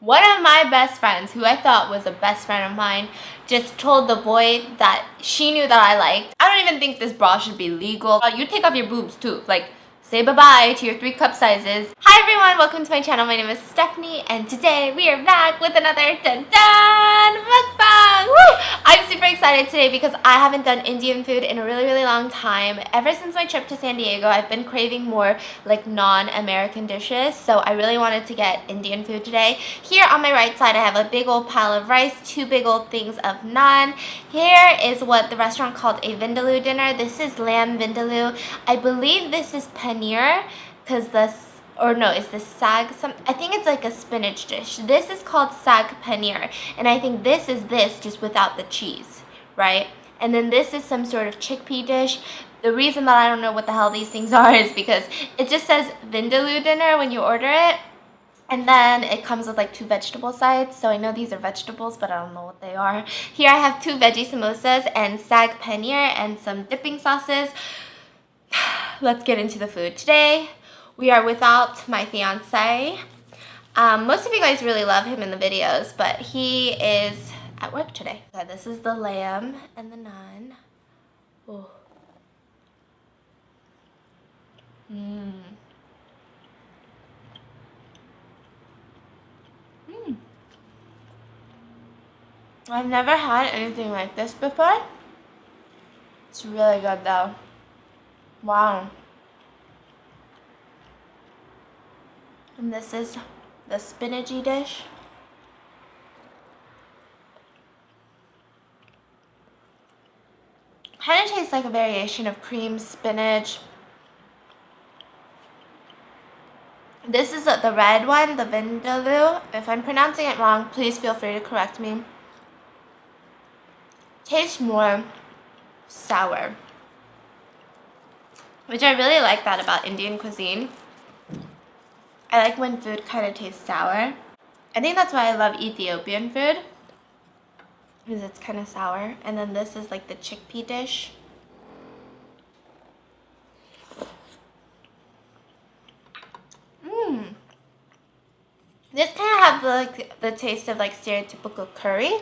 One of my best friends, who I thought was a best friend of mine, just told the boy that she knew that I liked. I don't even think this bra should be legal. You take off your boobs too. Like, say bye-bye to your 3 cup sizes. Hi everyone, welcome to my channel. My name is Stephanie, and today we are back with another dun-dun mukbang. Woo! I'm super excited today because I haven't done Indian food in a really long time. Ever since my trip to San Diego, I've been craving more like non-American dishes, so I really wanted to get Indian food today. Here on my right side, I have a big old pile of rice, 2 big old things of naan. Here is what the restaurant called a vindaloo dinner. This is lamb vindaloo. I believe this is paneer, because it's the sag, I think it's like a spinach dish. This is called sag paneer, and I think this is just without the cheese, right? And then this is some sort of chickpea dish. The reason that I don't know what the hell these things are is because it just says vindaloo dinner when you order it, and then it comes with like 2 vegetable sides. So I know these are vegetables, but I don't know what they are. Here I have 2 veggie samosas and sag paneer and some dipping sauces. Let's get into the food. Today we are without my fiance. Most of you guys really love him in the videos, but he is at work today. Okay, this is the lamb and the naan. Oh. I've never had anything like this before. It's really good though. Wow. And this is the spinachy dish. Kind of tastes like a variation of cream spinach. This is the red one, the vindaloo. If I'm pronouncing it wrong, please feel free to correct me. Tastes more sour, which I really like that about Indian cuisine. I like when food kind of tastes sour. I think that's why I love Ethiopian food, because it's kind of sour. And then this is like the chickpea dish. This kind of has the taste of like stereotypical curry.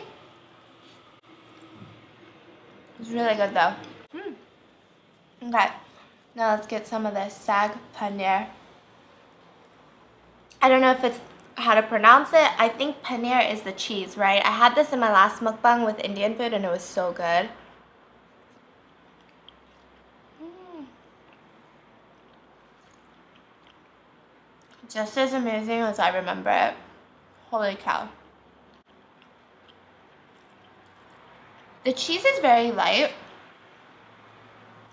It's really good though. Okay, now let's get some of this sag paneer. I don't know if it's how to pronounce it. I think paneer is the cheese, right? I had this in my last mukbang with Indian food and it was so good. Just as amazing as I remember it. Holy cow. The cheese is very light,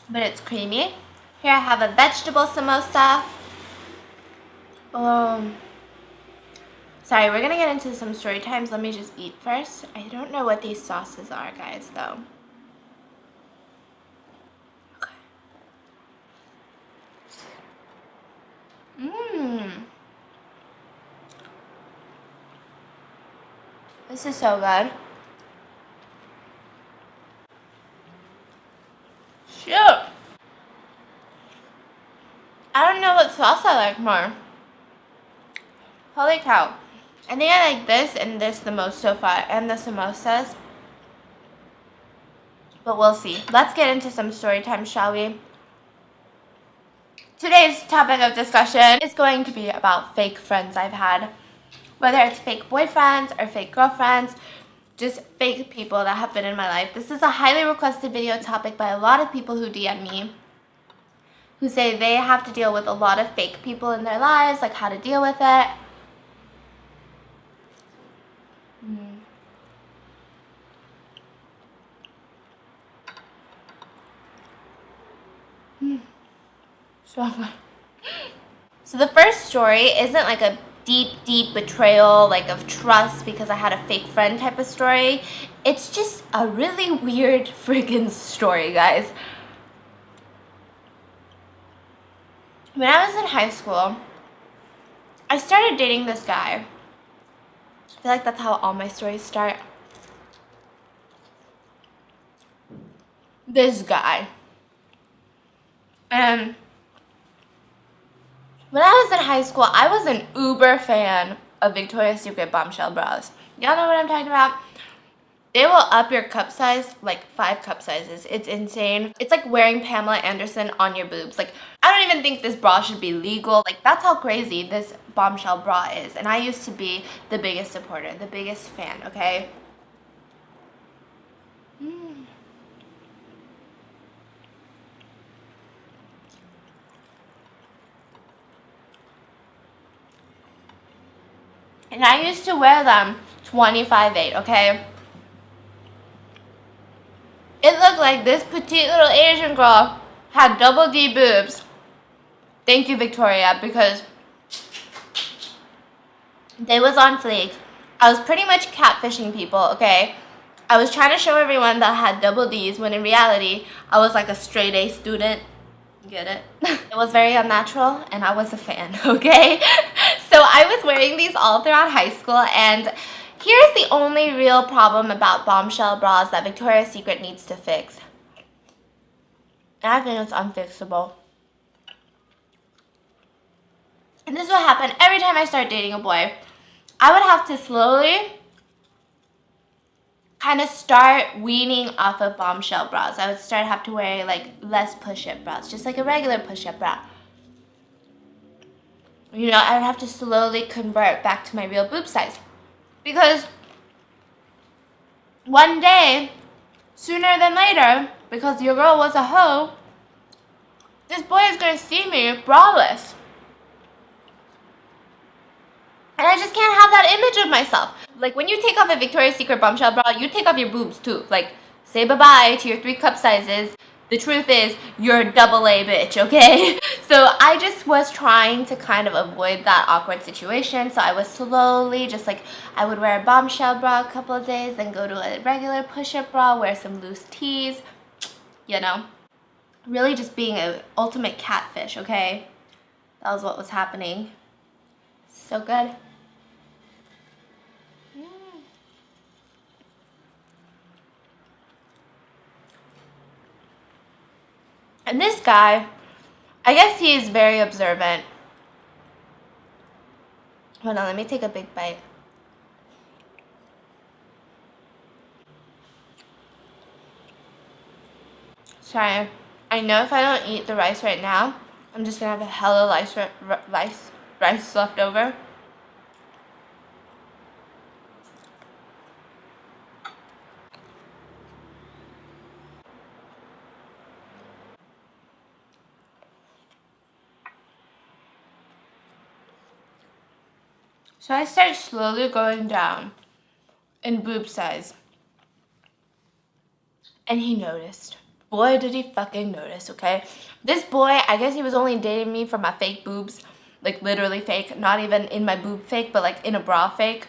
but it's creamy. Here I have a vegetable samosa. Sorry, we're gonna get into some story times. Let me just eat first. I don't know what these sauces are, guys, though. Okay. This is so good. Shoot! I don't know what sauce I like more. Holy cow. I think I like this and this the most so far, and the samosas. But we'll see. Let's get into some story time, shall we? Today's topic of discussion is going to be about fake friends I've had. Whether it's fake boyfriends or fake girlfriends, just fake people that have been in my life. This is a highly requested video topic by a lot of people who DM me, who say they have to deal with a lot of fake people in their lives, like how to deal with it. So the first story isn't like a deep betrayal like of trust because I had a fake friend type of story. It's just a really weird friggin' story, guys. When I was in high school, I started dating this guy. I feel like that's how all my stories start. This guy. And when I was in high school, I was an uber fan of Victoria's Secret bombshell bras. Y'all know what I'm talking about? They will up your cup size like 5 cup sizes. It's insane. It's like wearing Pamela Anderson on your boobs. Like, I don't even think this bra should be legal. Like, that's how crazy this bombshell bra is. And I used to be the biggest supporter, the biggest fan, okay? And I used to wear them 25/8, okay? It looked like this petite little Asian girl had double D boobs. Thank you, Victoria, because they was on fleek. I was pretty much catfishing people, okay? I was trying to show everyone that I had double D's when in reality, I was like a straight A student. Get it? It was very unnatural and I was a fan, okay? So I was wearing these all throughout high school, and here's the only real problem about bombshell bras that Victoria's Secret needs to fix. And I think it's unfixable. And this is what happened every time I started dating a boy. I would have to slowly kind of start weaning off of bombshell bras. I would have to wear like less push-up bras, just like a regular push-up bra. You know, I would have to slowly convert back to my real boob size. Because one day, sooner than later, because your girl was a hoe, this boy is going to see me braless. And I just can't have that image of myself. Like, when you take off a Victoria's Secret bombshell bra, you take off your boobs too. Like, say bye-bye to your 3 cup sizes. The truth is, you're a double A bitch, okay? So I just was trying to kind of avoid that awkward situation. So I was slowly just like, I would wear a bombshell bra a couple of days, then go to a regular push-up bra, wear some loose tees, you know? Really just being an ultimate catfish, okay? That was what was happening. So good. And this guy, I guess he is very observant. Hold on, let me take a big bite. Sorry, I know if I don't eat the rice right now, I'm just gonna have a hella rice left over. So I start slowly going down in boob size. And he noticed. Boy, did he fucking notice, okay? This boy, I guess he was only dating me for my fake boobs. Like, literally fake. Not even in my boob fake, but like in a bra fake.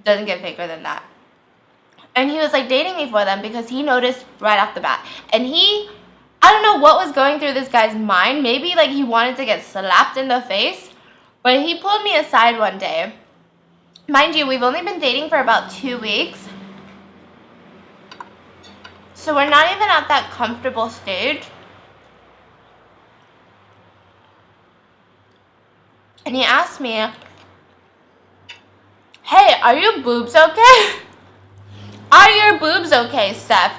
Doesn't get faker than that. And he was like dating me for them because he noticed right off the bat. And I don't know what was going through this guy's mind. Maybe like he wanted to get slapped in the face. But he pulled me aside one day. Mind you, we've only been dating for about 2 weeks. So we're not even at that comfortable stage. And he asked me, hey, are your boobs okay? Are your boobs okay, Steph?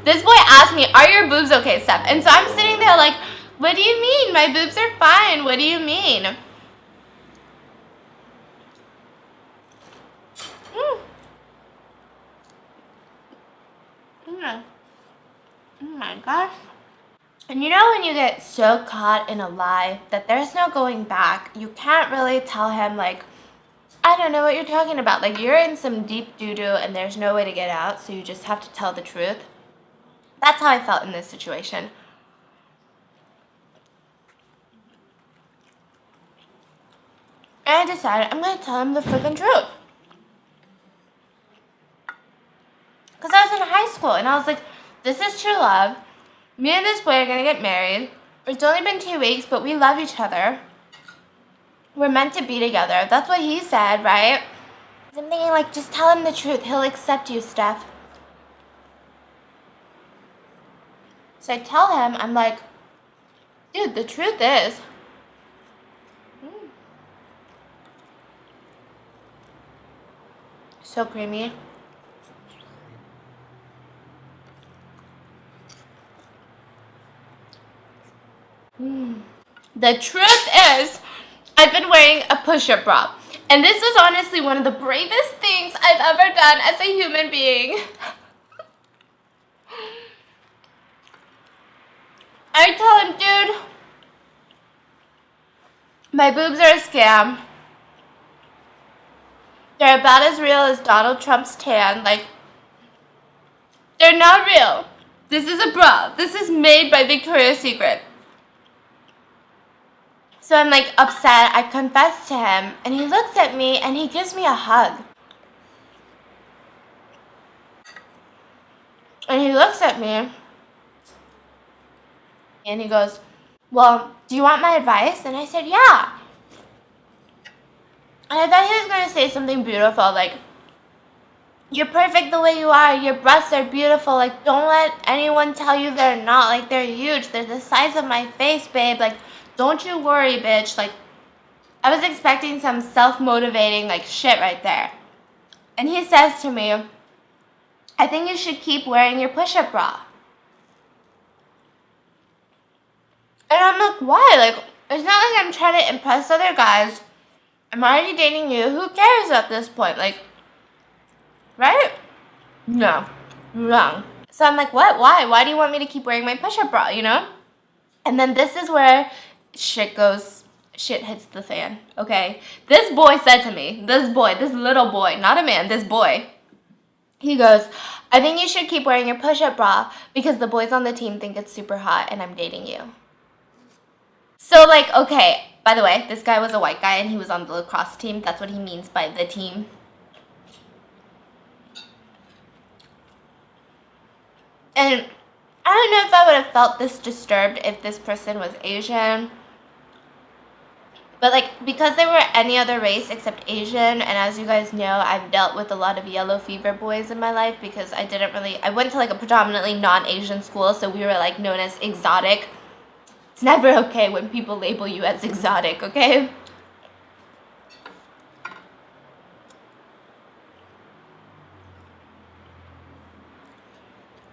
This boy asked me, are your boobs okay, Steph? And so I'm sitting there like, what do you mean? My boobs are fine. What do you mean? Oh my gosh. And you know when you get so caught in a lie that there's no going back, you can't really tell him like, I don't know what you're talking about. Like, you're in some deep doo-doo and there's no way to get out, so you just have to tell the truth. That's how I felt in this situation. And I decided I'm going to tell him the freaking truth. Because I was in high school and I was like, this is true love. Me and this boy are going to get married. It's only been 2 weeks, but we love each other. We're meant to be together. That's what he said, right? So I'm thinking, like, just tell him the truth. He'll accept you, Steph. So I tell him, I'm like, dude, the truth is, So creamy. The truth is, I've been wearing a push-up bra. And this was honestly one of the bravest things I've ever done as a human being. I tell him, dude, my boobs are a scam. They're about as real as Donald Trump's tan. Like, they're not real. This is a bra. This is made by Victoria's Secret. So I'm like upset. I confess to him, and he looks at me and he gives me a hug. And he looks at me and he goes, well, do you want my advice? And I said, yeah. And I thought he was going to say something beautiful, like, you're perfect the way you are. Your breasts are beautiful. Like, don't let anyone tell you they're not. Like, they're huge. They're the size of my face, babe. Like, don't you worry, bitch. Like, I was expecting some self-motivating, like, shit right there. And he says to me, I think you should keep wearing your push-up bra. And I'm like, why? Like, it's not like I'm trying to impress other guys. I'm already dating you. Who cares at this point? Like, right? No. Wrong. So I'm like, what? Why? Why do you want me to keep wearing my push-up bra, you know? And then this is where shit hits the fan, okay? This boy said to me, this little boy, not a man, this boy, he goes, I think you should keep wearing your push-up bra because the boys on the team think it's super hot and I'm dating you. So, like, okay, by the way, this guy was a white guy and he was on the lacrosse team. That's what he means by the team. And I don't know if I would have felt this disturbed if this person was Asian. But, like, because they were any other race except Asian, and as you guys know, I've dealt with a lot of yellow fever boys in my life because I went to, like, a predominantly non-Asian school, so we were, like, known as exotic. It's never okay when people label you as exotic, okay?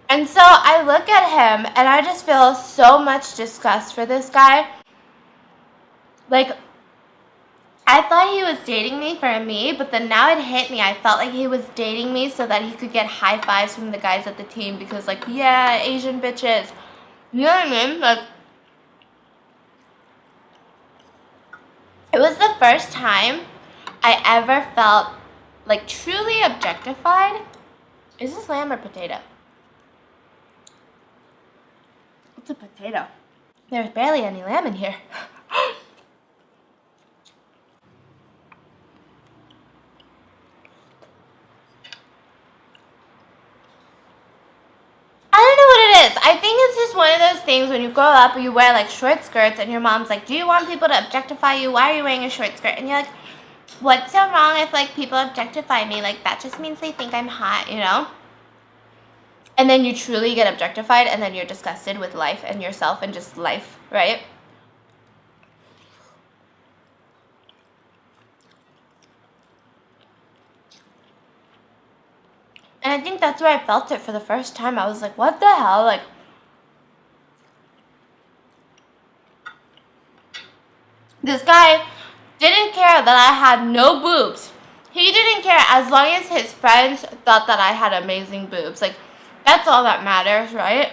And so I look at him, and I just feel so much disgust for this guy. Like, I thought he was dating me for me, but then now it hit me. I felt like he was dating me so that he could get high fives from the guys at the team because, like, yeah, Asian bitches. You know what I mean? Like, it was the first time I ever felt, like, truly objectified. Is this lamb or potato? It's a potato. There's barely any lamb in here. I don't know what it is. I think it's just one of those things when you grow up, you wear like short skirts, and your mom's like, do you want people to objectify you? Why are you wearing a short skirt? And you're like, what's so wrong if like people objectify me? Like, that just means they think I'm hot, you know? And then you truly get objectified, and then you're disgusted with life and yourself and just life, right? And I think that's where I felt it for the first time. I was like, what the hell? Like, this guy didn't care that I had no boobs. He didn't care as long as his friends thought that I had amazing boobs. Like, that's all that matters, right?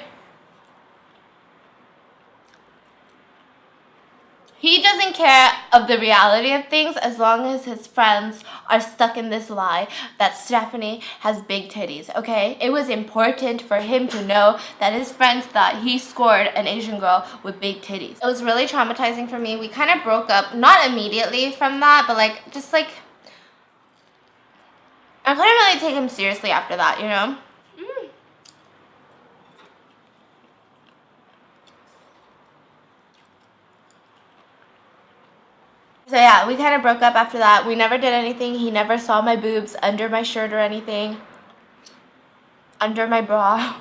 He doesn't care of the reality of things as long as his friends are stuck in this lie that Stephanie has big titties, okay? It was important for him to know that his friends thought he scored an Asian girl with big titties. It was really traumatizing for me. We kind of broke up, not immediately from that, but like, just like, I couldn't really take him seriously after that, you know? So yeah, we kind of broke up after that. We never did anything. He never saw my boobs under my shirt or anything. Under my bra.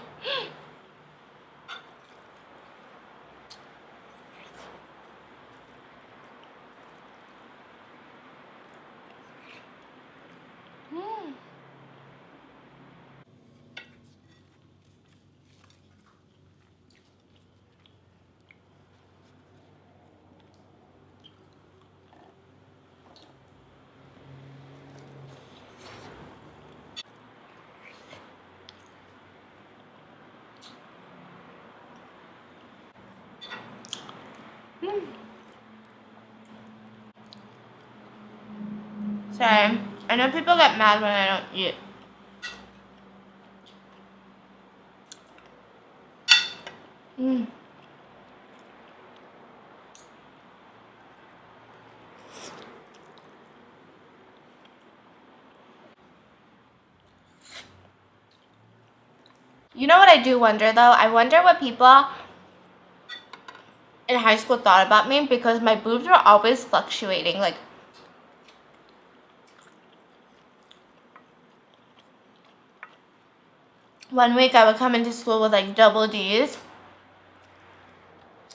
Sorry. I know people get mad when I don't eat. You know what I do wonder though? I wonder what people in high school thought about me because my boobs were always fluctuating. Like, one week I would come into school with like double D's.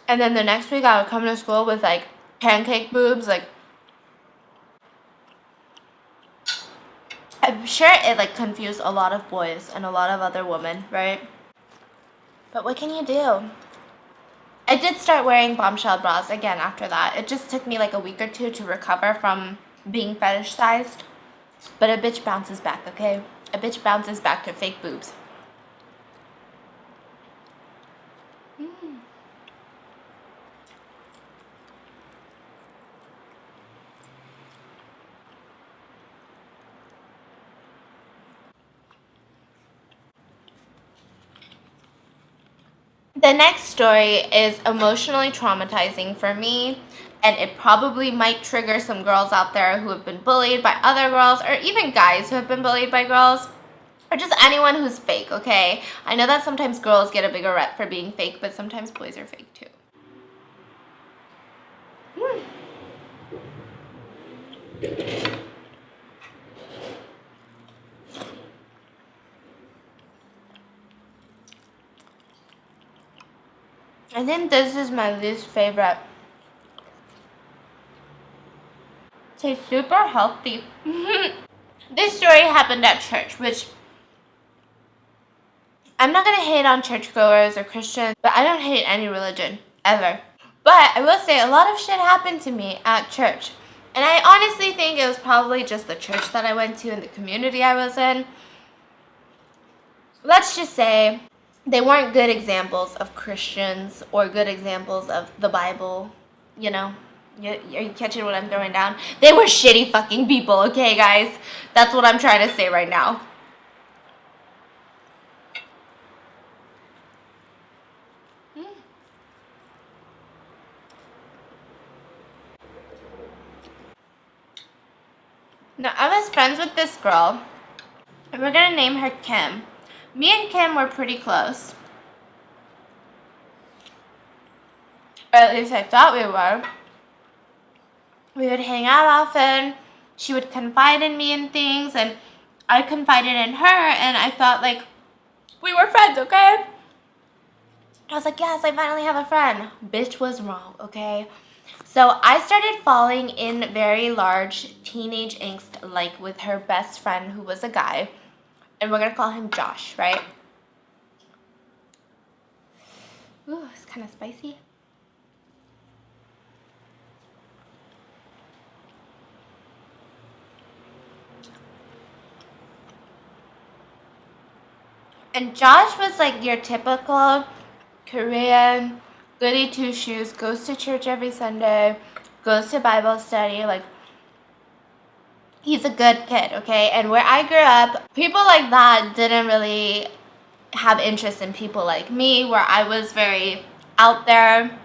And then the next week I would come to school with like pancake boobs. Like, I'm sure it like confused a lot of boys and a lot of other women, right? But what can you do? I did start wearing bombshell bras again after that. It just took me like a week or two to recover from being fetishized. But a bitch bounces back, okay? A bitch bounces back to fake boobs. The next story is emotionally traumatizing for me, and it probably might trigger some girls out there who have been bullied by other girls, or even guys who have been bullied by girls, or just anyone who's fake, okay? I know that sometimes girls get a bigger rep for being fake, but sometimes boys are fake too. I think this is my least favorite. Tastes super healthy. This story happened at church, which I'm not gonna hate on churchgoers or Christians, but I don't hate any religion, ever. But I will say a lot of shit happened to me at church. And I honestly think it was probably just the church that I went to and the community I was in. Let's just say they weren't good examples of Christians or good examples of the Bible, you know? Are you catching what I'm throwing down? They were shitty fucking people, okay, guys? That's what I'm trying to say right now. Now, I was friends with this girl, and we're gonna name her Kim. Me and Kim were pretty close. Or at least I thought we were. We would hang out often. She would confide in me in things, and I confided in her, and I felt like we were friends, okay? I was like, yes, I finally have a friend. Bitch was wrong, okay? So I started falling in very large teenage angst, like with her best friend who was a guy. And we're gonna call him Josh, right? Ooh, it's kind of spicy. And Josh was like your typical Korean goody two shoes, goes to church every Sunday, goes to Bible study, like he's a good kid, okay? And where I grew up, people like that didn't really have interest in people like me, where I was very out there.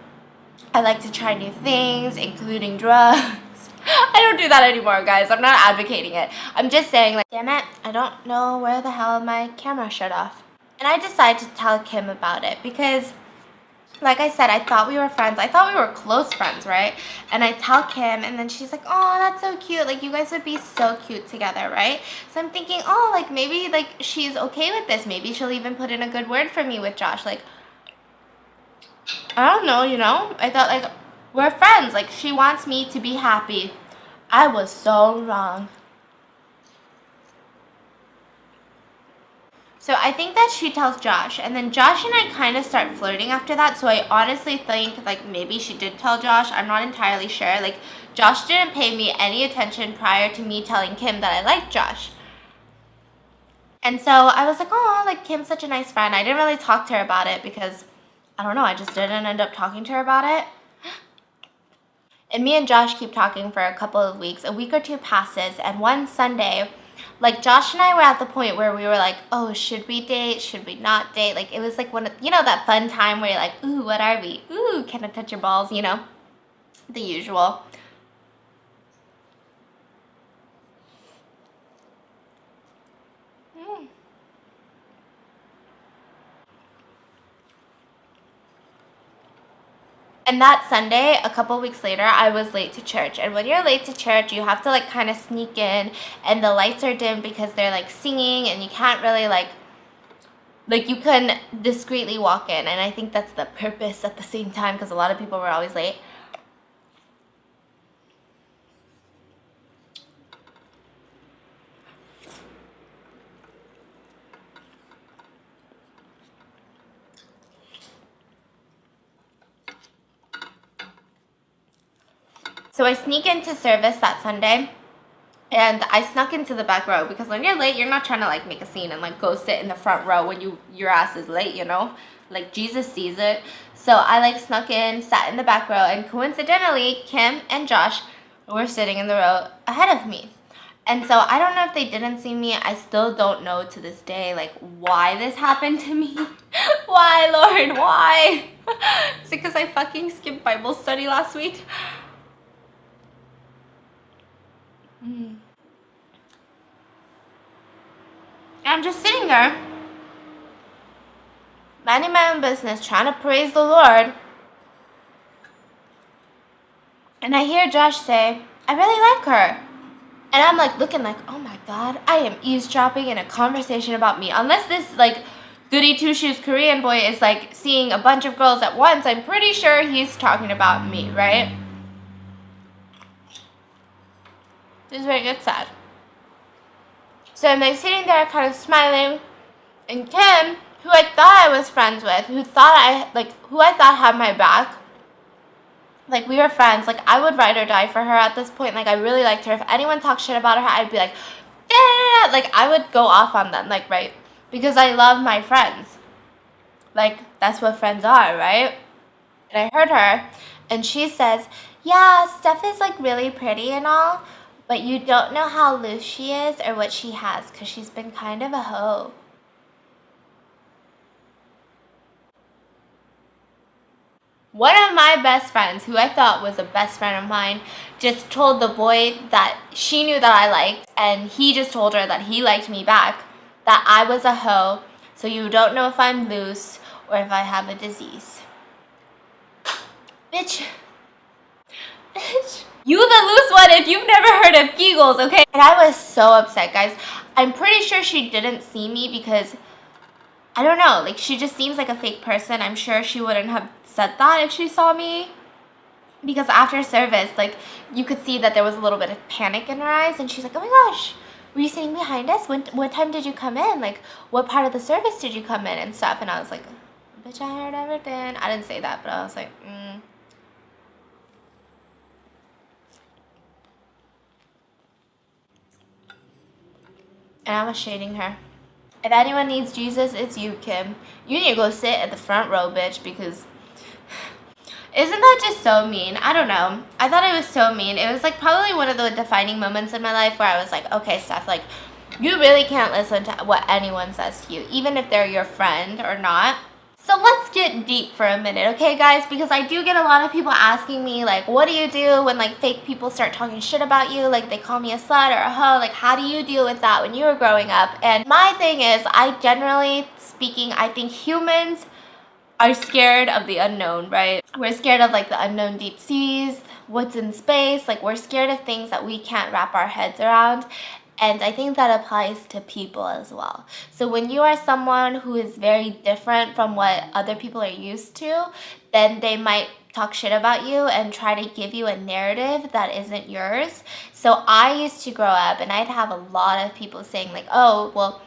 I like to try new things, including drugs. I don't do that anymore, guys. I'm not advocating it. I'm just saying, like, damn it, I don't know where the hell my camera shut off. And I decided to tell Kim about it because, like I said, I thought we were friends. I thought we were close friends, right? And I tell Kim, and then she's like, oh, that's so cute. Like, you guys would be so cute together, right? So I'm thinking, oh, like, maybe, like, she's okay with this. Maybe she'll even put in a good word for me with Josh. Like, I don't know, you know? I thought, like, we're friends. Like, she wants me to be happy. I was so wrong. So I think that she tells Josh, and then Josh and I kind of start flirting after that. So I honestly think, like, maybe she did tell Josh. I'm not entirely sure. Like, Josh didn't pay me any attention prior to me telling Kim that I liked Josh. And so I was like, oh, like, Kim's such a nice friend. I didn't really talk to her about it because, I don't know, I just didn't end up talking to her about it. And me and Josh keep talking for a couple of weeks. A week or two passes, and one Sunday, like Josh and I were at the point where we were like, oh, should we date? Should we not date? Like it was like one of, that fun time where you're like, ooh, what are we? Ooh, can I touch your balls? The usual. And that Sunday, a couple weeks later, I was late to church. And when you're late to church, you have to like kind of sneak in, and the lights are dim because they're like singing, and you can't really like you can discreetly walk in. And I think that's the purpose at the same time, because a lot of people were always late. So I sneak into service that Sunday, and I snuck into the back row because when you're late, you're not trying to like make a scene and like go sit in the front row when your ass is late, Like Jesus sees it. So I like snuck in, sat in the back row, and coincidentally, Kim and Josh were sitting in the row ahead of me. And so I don't know if they didn't see me. I still don't know to this day like why this happened to me. Why, Lord? Why? Is it because I fucking skipped Bible study last week? I'm just sitting there, minding my own business, trying to praise the Lord. And I hear Josh say, I really like her. And I'm like looking like, oh my God, I am eavesdropping in a conversation about me. Unless this like goody two-shoes Korean boy is like seeing a bunch of girls at once, I'm pretty sure he's talking about me, right? This is where it gets sad. So I'm like sitting there kind of smiling, and Kim, who I thought I was friends with, who I thought had my back, like we were friends, like I would ride or die for her at this point, like I really liked her. If anyone talked shit about her, I'd be like, yeah, like I would go off on them, like, right? Because I love my friends. Like, that's what friends are, right? And I heard her, and she says, yeah, Steph is like really pretty and all, but you don't know how loose she is or what she has, because she's been kind of a hoe. One of my best friends, who I thought was a best friend of mine, just told the boy that she knew that I liked, and he just told her that he liked me back, that I was a hoe, so you don't know if I'm loose or if I have a disease. Bitch. You the loose one if you've never heard of Kegels, okay? And I was so upset, guys. I'm pretty sure she didn't see me because, I don't know, like she just seems like a fake person. I'm sure she wouldn't have said that if she saw me. Because after service, like you could see that there was a little bit of panic in her eyes, and she's like, oh my gosh, were you sitting behind us? What time did you come in? Like, what part of the service did you come in and stuff? And I was like, bitch, I heard everything. I didn't say that, but I was like, And I was shading her. If anyone needs Jesus, it's you, Kim. You need to go sit at the front row, bitch, because isn't that just so mean? I don't know. I thought it was so mean. It was like probably one of the defining moments in my life where I was like, okay, Steph, like you really can't listen to what anyone says to you, even if they're your friend or not. So let's get deep for a minute, okay, guys? Because I do get a lot of people asking me, like, what do you do when, like, fake people start talking shit about you? Like, they call me a slut or a hoe. Like, how do you deal with that when you were growing up? And my thing is, I generally speaking, I think humans are scared of the unknown, right? We're scared of, like, the unknown deep seas, what's in space. Like, we're scared of things that we can't wrap our heads around. And I think that applies to people as well. So when you are someone who is very different from what other people are used to, then they might talk shit about you and try to give you a narrative that isn't yours. So I used to grow up and I'd have a lot of people saying like, oh, well,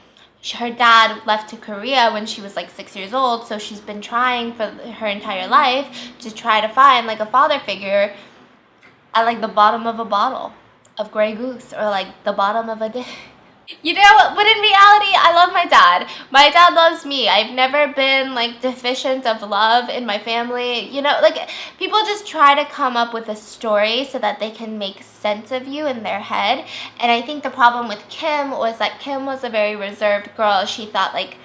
her dad left to Korea when she was like 6 years old, so she's been trying for her entire life to try to find like a father figure at like the bottom of a bottle of Grey Goose, or like the bottom of a dick. You know, but in reality, I love my dad. My dad loves me. I've never been like deficient of love in my family. You know, like people just try to come up with a story so that they can make sense of you in their head. And I think the problem with Kim was that Kim was a very reserved girl. She thought like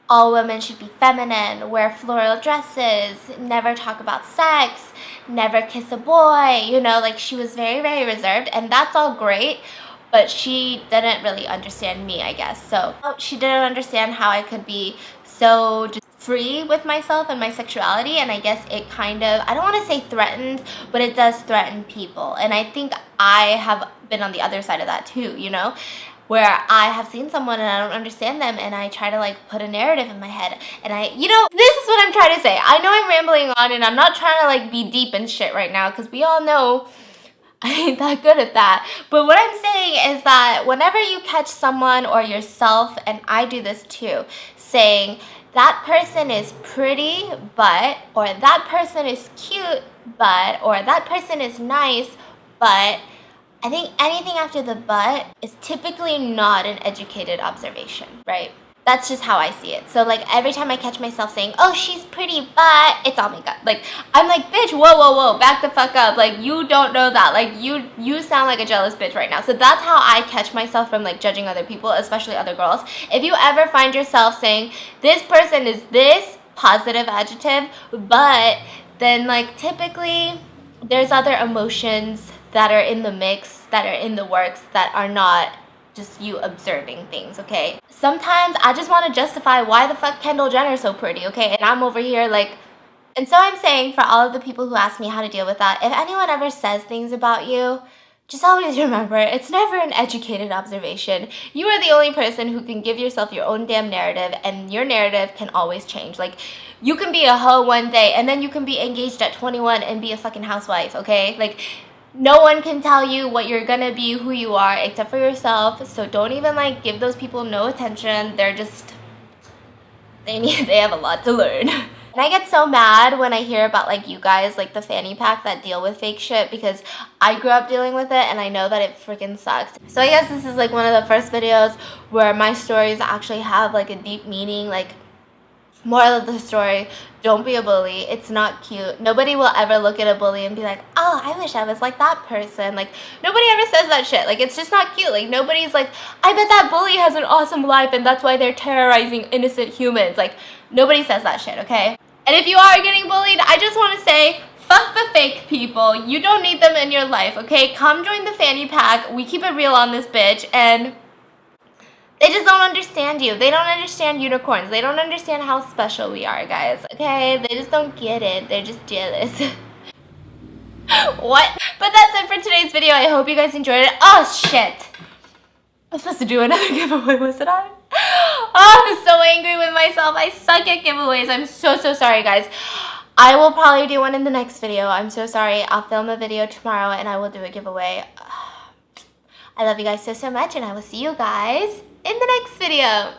all women should be feminine, wear floral dresses, never talk about sex, never kiss a boy, you know, like she was very, very reserved, and that's all great, but she didn't really understand me, I guess. So she didn't understand how I could be so just free with myself and my sexuality, and I guess it kind of, I don't want to say threatened, but it does threaten people, and I think I have been on the other side of that too, you know, where I have seen someone and I don't understand them and I try to like put a narrative in my head and you know, this is what I'm trying to say. I know I'm rambling on and I'm not trying to like be deep and shit right now because we all know I ain't that good at that. But what I'm saying is that whenever you catch someone or yourself, and I do this too, saying that person is pretty but, or that person is cute but, or that person is nice but, I think anything after the but is typically not an educated observation, right? That's just how I see it. So like every time I catch myself saying, oh, she's pretty, but it's all makeup. Like I'm like, bitch, whoa, whoa, whoa, back the fuck up. Like you don't know that. Like you sound like a jealous bitch right now. So that's how I catch myself from like judging other people, especially other girls. If you ever find yourself saying, this person is this positive adjective, but then like typically there's other emotions that are in the mix, that are in the works, that are not just you observing things, okay? Sometimes I just want to justify why the fuck Kendall Jenner is so pretty, okay? And I'm over here like, and so I'm saying for all of the people who ask me how to deal with that, if anyone ever says things about you, just always remember, it's never an educated observation. You are the only person who can give yourself your own damn narrative, and your narrative can always change. Like, you can be a hoe one day, and then you can be engaged at 21 and be a fucking housewife, okay? Like, no one can tell you what you're gonna be, who you are, except for yourself. So don't even like give those people no attention. They're just, they have a lot to learn. And I get so mad when I hear about like you guys, like the fanny pack that deal with fake shit, because I grew up dealing with it and I know that it freaking sucks. So I guess this is like one of the first videos where my stories actually have like a deep meaning, like moral of the story, don't be a bully. It's not cute. Nobody will ever look at a bully and be like, oh, I wish I was like that person. Like, nobody ever says that shit. Like, it's just not cute. Like, nobody's like, I bet that bully has an awesome life and that's why they're terrorizing innocent humans. Like, nobody says that shit, okay? And if you are getting bullied, I just want to say, fuck the fake people. You don't need them in your life, okay? Come join the fanny pack. We keep it real on this bitch, and they just don't understand you. They don't understand unicorns. They don't understand how special we are, guys, okay? They just don't get it. They're just jealous. What? But that's it for today's video. I hope you guys enjoyed it. Oh, shit. I was supposed to do another giveaway, wasn't I? Oh, I'm so angry with myself. I suck at giveaways. I'm so sorry, guys. I will probably do one in the next video. I'm so sorry. I'll film a video tomorrow and I will do a giveaway. I love you guys so much, and I will see you guys in the next video.